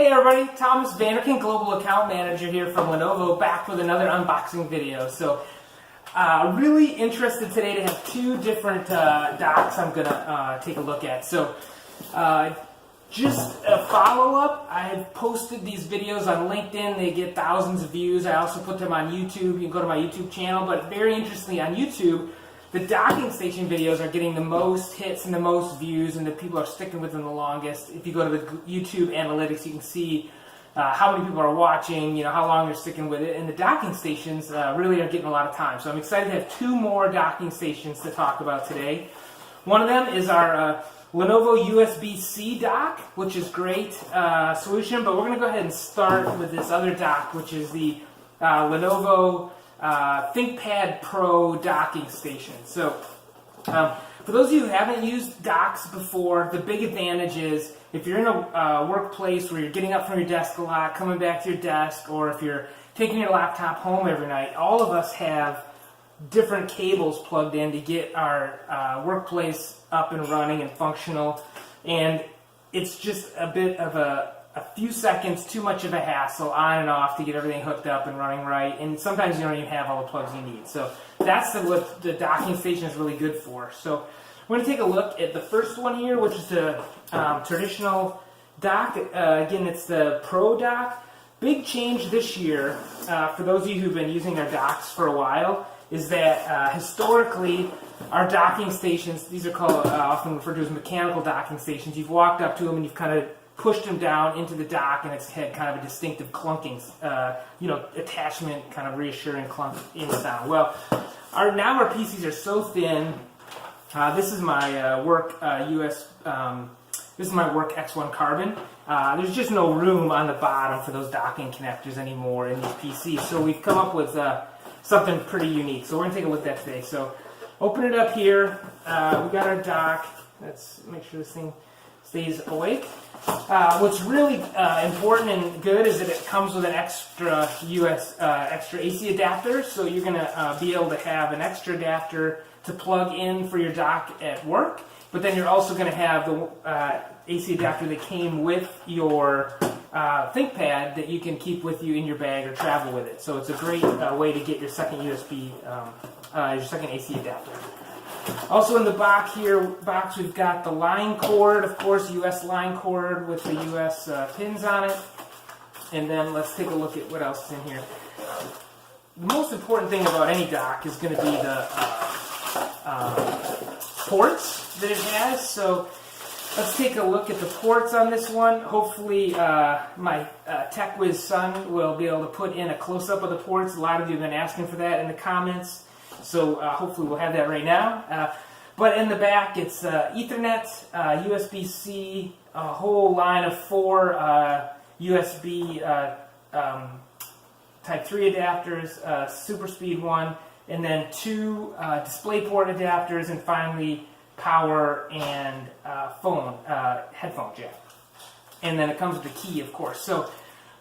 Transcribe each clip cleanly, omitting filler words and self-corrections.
Hey everybody, Thomas Vanderkin, Global Account Manager here from Lenovo, back with another unboxing video. So, really interested today to have two different docks I'm going to take a look at. So, just a follow-up, I have posted these videos on LinkedIn. They get thousands of views. I also put them on YouTube. You can go to my YouTube channel. But very interestingly, on YouTube, the docking station videos are getting the most hits and the most views, and the people are sticking with them the longest. If you go to the YouTube analytics, you can see how many people are watching, how long they're sticking with it. And the docking stations really are getting a lot of time. So I'm excited to have two more docking stations to talk about today. One of them is our Lenovo USB-C dock, which is great solution. But we're going to go ahead and start with this other dock, which is the Lenovo ThinkPad Pro docking station. So, for those of you who haven't used docks before, the big advantage is if you're in a workplace where you're getting up from your desk a lot, coming back to your desk, or if you're taking your laptop home every night, all of us have different cables plugged in to get our workplace up and running and functional, and it's just a bit of a few seconds too much of a hassle on and off to get everything hooked up and running right, and sometimes you don't even have all the plugs you need. So that's what the docking station is really good for. So we're going to take a look at the first one here, which is the traditional dock. Again, it's the Pro dock. Big change this year, for those of you who've been using our docks for a while, is that historically our docking stations, these are called often referred to as mechanical docking stations. You've walked up to them and you've kind of pushed them down into the dock, and it's had kind of a distinctive clunking, attachment, kind of reassuring clunk in sound. Well, now our PCs are so thin. This is my work this is my work X1 Carbon. There's just no room on the bottom for those docking connectors anymore in these PCs. So we've come up with something pretty unique. So we're gonna take a look at that today. So open it up here. We got our dock. Let's make sure this thing stays awake. What's really important and good is that it comes with an extra extra AC adapter, so you're going to be able to have an extra adapter to plug in for your dock at work, but then you're also going to have the AC adapter that came with your ThinkPad that you can keep with you in your bag or travel with it. So it's a great way to get your second your second AC adapter. Also in the box we've got the line cord, of course, US line cord with the US pins on it. And then let's take a look at what else is in here. The most important thing about any dock is going to be the ports that it has. So let's take a look at the ports on this one. Hopefully my Tech Whiz son will be able to put in a close-up of the ports. A lot of you have been asking for that in the comments. So hopefully we'll have that right now. But in the back, it's Ethernet, USB-C, a whole line of 4 USB Type 3 adapters, super speed one, and then 2 DisplayPort adapters, and finally power and headphone jack. And then it comes with the key, of course. So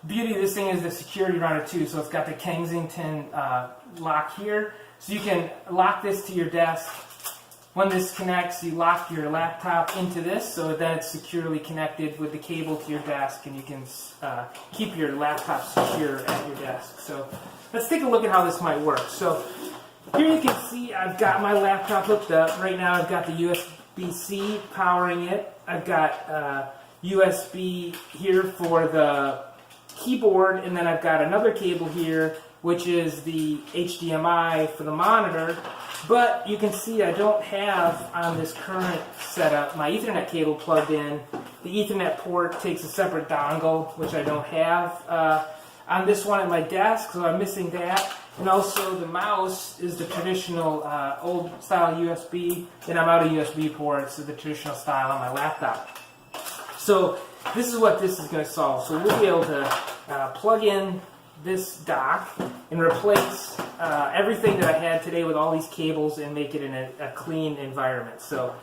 beauty of this thing is the security runner too. So it's got the Kensington Lock here. So you can lock this to your desk. When this connects, you lock your laptop into this, so then it's securely connected with the cable to your desk, and you can keep your laptop secure at your desk. So let's take a look at how this might work. So here you can see I've got my laptop hooked up. Right now I've got the USB-C powering it. I've got USB here for the keyboard, and then I've got another cable here, which is the HDMI for the monitor. But you can see I don't have, on this current setup, my Ethernet cable plugged in. The Ethernet port takes a separate dongle, which I don't have on this one at my desk, so I'm missing that. And also the mouse is the traditional old style USB, and I'm out of USB ports, so the traditional style on my laptop. So this is what this is going to solve. So we'll be able to plug in this dock and replace everything that I had today with all these cables and make it in a clean environment. So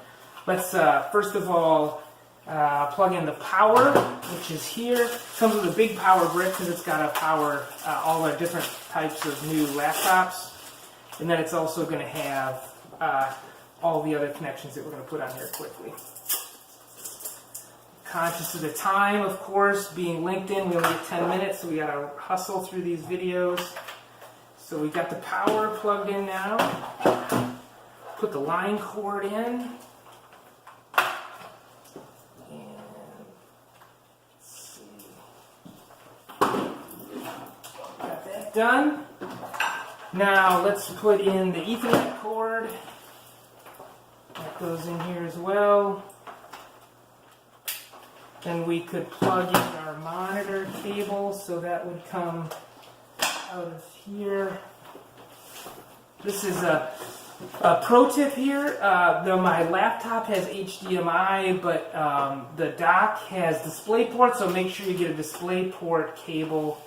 let's first of all plug in the power, which is here. Comes with a big power brick because it's got to power all our different types of new laptops. And then it's also going to have all the other connections that we're going to put on here quickly. Conscious of the time, of course, being LinkedIn, we only get 10 minutes, so we got to hustle through these videos. So we got the power plugged in now. Put the line cord in. And let's see. Got that done. Now let's put in the Ethernet cord. That goes in here as well. Then we could plug in our monitor cable, so that would come out of here. This is a pro tip here. Though my laptop has HDMI, but the dock has DisplayPort, so make sure you get a DisplayPort cable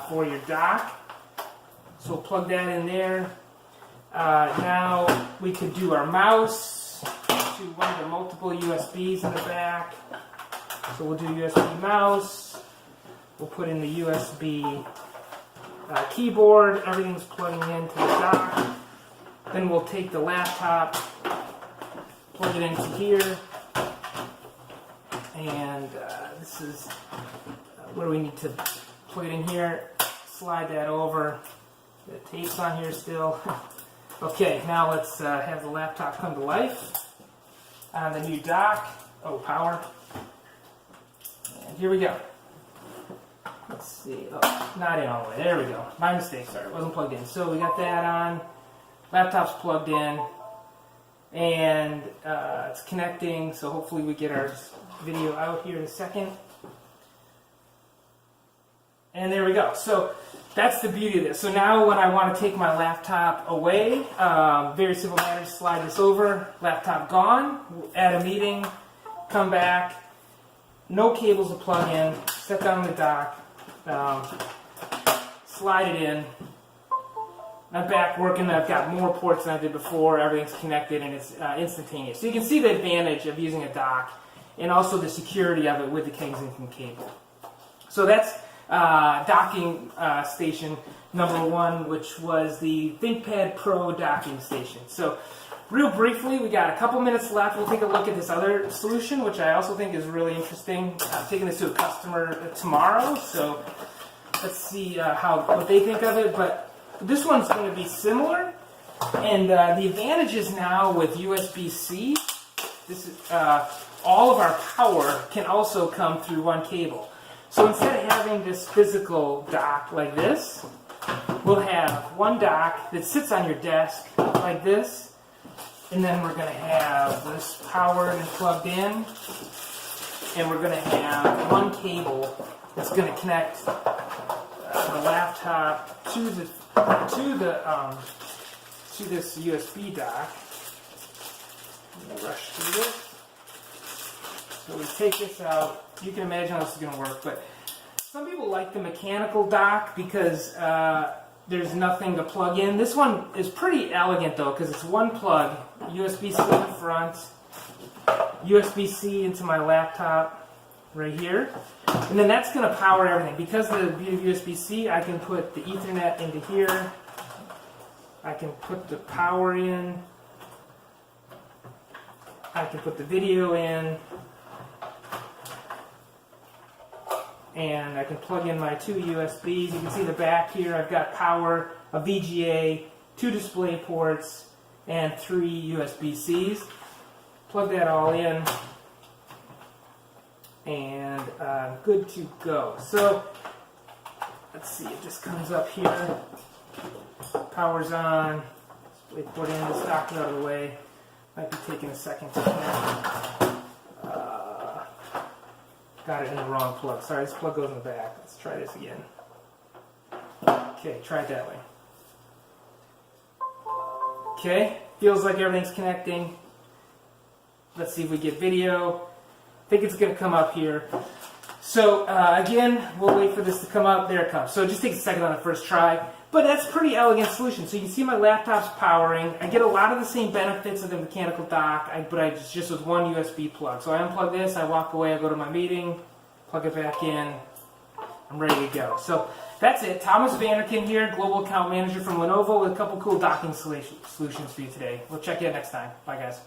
for your dock. So we'll plug that in there. Now we could do our mouse to one of the multiple USBs in the back. So we'll do USB mouse. We'll put in the USB keyboard. Everything's plugging into the dock. Then we'll take the laptop, plug it into here. And this is where we need to plug it in here. Slide that over. The tape's on here still. Okay, now let's have the laptop come to life on the new dock. Oh, power. And here we go. Let's see. Oh, not in all the way. There we go. My mistake. Sorry, it wasn't plugged in. So we got that on. Laptop's plugged in. And it's connecting. So hopefully we get our video out here in a second. And there we go. So that's the beauty of this. So now when I want to take my laptop away, very simple matter, slide this over, laptop gone, add a meeting, come back, no cables to plug in, set down the dock, slide it in. I'm back working, I've got more ports than I did before, everything's connected and it's instantaneous. So you can see the advantage of using a dock and also the security of it with the Kensington cable. So that's docking station number 1, which was the ThinkPad Pro docking station. So real briefly, we got a couple minutes left. We'll take a look at this other solution, which I also think is really interesting. I'm taking this to a customer tomorrow, so let's see what they think of it. But this one's going to be similar, and the advantages now with USB-C, this is all of our power can also come through one cable. So instead of having this physical dock like this, we'll have one dock that sits on your desk like this, and then we're going to have this power plugged in, and we're going to have one cable that's going to connect the laptop to this USB dock. I'm going to rush through this. So we take this out. You can imagine how this is going to work, but some people like the mechanical dock because there's nothing to plug in. This one is pretty elegant though because it's one plug, USB-C in the front, USB-C into my laptop right here, and then that's going to power everything. Because of the beauty of USB-C, I can put the Ethernet into here, I can put the power in, I can put the video in, and I can plug in my 2 USBs. You can see the back here, I've got power, a VGA, 2 display ports, and 3 USB-Cs. Plug that all in, and good to go. So, let's see, it just comes up here, power's on, display port in, this dock out of the way. Might be taking a second to connect. Got it in the wrong plug. Sorry, this plug goes in the back. Let's try this again. Okay, try it that way. Okay, feels like everything's connecting. Let's see if we get video. I think it's going to come up here. So, again, we'll wait for this to come up. There it comes. So it just takes a second on the first try. But that's a pretty elegant solution. So you can see my laptop's powering. I get a lot of the same benefits of the mechanical dock, but I just with one USB plug. So I unplug this, I walk away, I go to my meeting, plug it back in, I'm ready to go. So that's it. Thomas Vanderkin here, Global Account Manager from Lenovo with a couple cool docking solutions for you today. We'll check you out next time. Bye, guys.